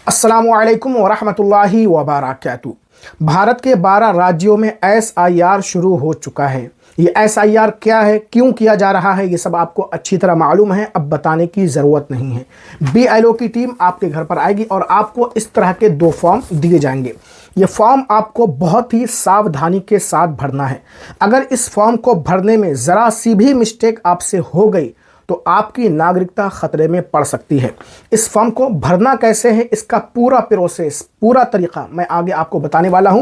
अस्सलामुअलैकुम वरहमतुल्लाहि वबरकातुहू। भारत के 12 राज्यों में SIR शुरू हो चुका है। ये SIR क्या है, क्यों किया जा रहा है, ये सब आपको अच्छी तरह मालूम है, अब बताने की ज़रूरत नहीं है। BLO की टीम आपके घर पर आएगी और आपको इस तरह के 2 फॉर्म दिए जाएंगे। ये फॉर्म आपको बहुत ही सावधानी के साथ भरना है। अगर इस फॉर्म को भरने में ज़रा सी भी मिस्टेक आपसे हो गई तो आपकी नागरिकता खतरे में पड़ सकती है। इस फॉर्म को भरना कैसे है, इसका पूरा प्रोसेस, पूरा तरीका मैं आगे आपको बताने वाला हूं।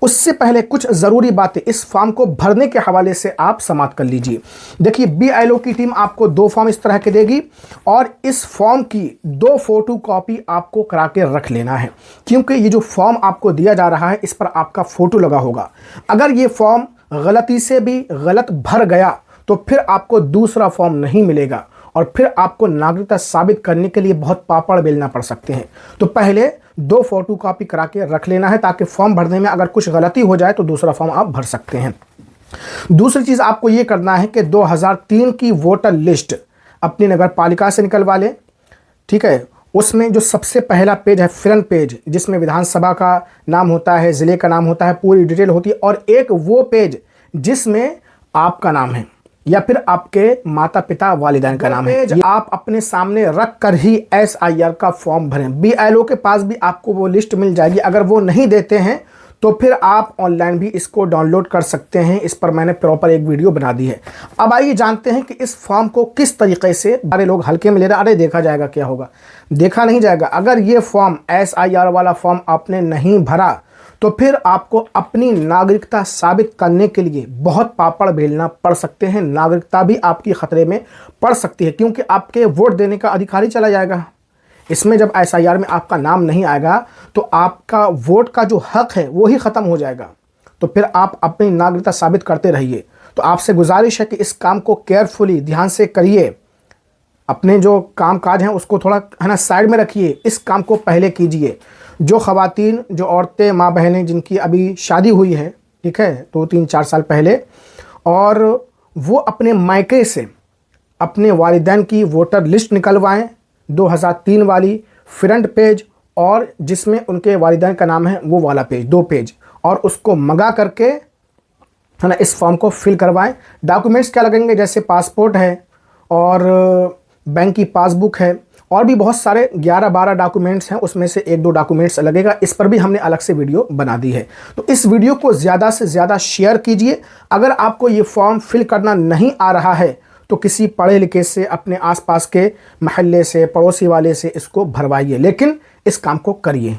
उससे पहले कुछ ज़रूरी बातें इस फॉर्म को भरने के हवाले से आप समाप्त कर लीजिए। देखिए, BLO की टीम आपको 2 फॉर्म इस तरह के देगी और इस फॉर्म की 2 फोटो कॉपी आपको करा के रख लेना है, क्योंकि ये जो फॉर्म आपको दिया जा रहा है इस पर आपका फ़ोटो लगा होगा। अगर ये फॉर्म गलती से भी गलत भर गया तो फिर आपको दूसरा फॉर्म नहीं मिलेगा और फिर आपको नागरिकता साबित करने के लिए बहुत पापड़ बेलना पड़ सकते हैं। तो पहले 2 फोटो कॉपी करा के रख लेना है, ताकि फॉर्म भरने में अगर कुछ गलती हो जाए तो दूसरा फॉर्म आप भर सकते हैं। दूसरी चीज़ आपको ये करना है कि 2003 की वोटर लिस्ट अपनी नगर पालिका से निकलवा लें। ठीक है, उसमें जो सबसे पहला पेज है, फ्रंट पेज, जिसमें विधानसभा का नाम होता है, ज़िले का नाम होता है, पूरी डिटेल होती है, और एक वो पेज जिसमें आपका नाम है या फिर आपके माता पिता वालिदैन का नाम है, आप अपने सामने रख कर ही SIR का फॉर्म भरें। BLO के पास भी आपको वो लिस्ट मिल जाएगी। अगर वो नहीं देते हैं तो फिर आप ऑनलाइन भी इसको डाउनलोड कर सकते हैं। इस पर मैंने प्रॉपर एक वीडियो बना दी है। अब आइए जानते हैं कि इस फॉर्म को किस तरीके से, सारे लोग हल्के में ले रहे, अरे देखा जाएगा, क्या होगा, देखा नहीं जाएगा। अगर ये फॉर्म SIR वाला फॉर्म आपने नहीं भरा तो फिर आपको अपनी नागरिकता साबित करने के लिए बहुत पापड़ बेलना पड़ सकते हैं। नागरिकता भी आपकी खतरे में पड़ सकती है, क्योंकि आपके वोट देने का अधिकार ही चला जाएगा। इसमें जब SIR में आपका नाम नहीं आएगा तो आपका वोट का जो हक है वो ही ख़त्म हो जाएगा। तो फिर आप अपनी नागरिकता साबित करते रहिए। तो आपसे गुजारिश है कि इस काम को केयरफुली, ध्यान से करिए। अपने जो काम काज हैं उसको थोड़ा साइड में रखिए, इस काम को पहले कीजिए। जो ख़वातीन, जो औरतें, माँ बहनें जिनकी अभी शादी हुई है, ठीक है, 2, 3, 4 साल पहले, और वो अपने मायके से अपने वालिदैन की वोटर लिस्ट निकलवाएं, 2003 वाली फ्रंट पेज, और जिसमें उनके वालिदैन का नाम है वो वाला पेज, 2 पेज, और उसको मंगा करके इस फॉर्म को फिल करवाएं। डॉक्यूमेंट्स क्या लगेंगे, जैसे पासपोर्ट है और बैंक की पासबुक है, और भी बहुत सारे 11-12 डॉक्यूमेंट्स हैं, उसमें से 1-2 डॉक्यूमेंट्स लगेगा। इस पर भी हमने अलग से वीडियो बना दी है। तो इस वीडियो को ज़्यादा से ज़्यादा शेयर कीजिए। अगर आपको ये फॉर्म फिल करना नहीं आ रहा है तो किसी पढ़े लिखे से, अपने आसपास के महल्ले से, पड़ोसी वाले से इसको भरवाइए, लेकिन इस काम को करिए।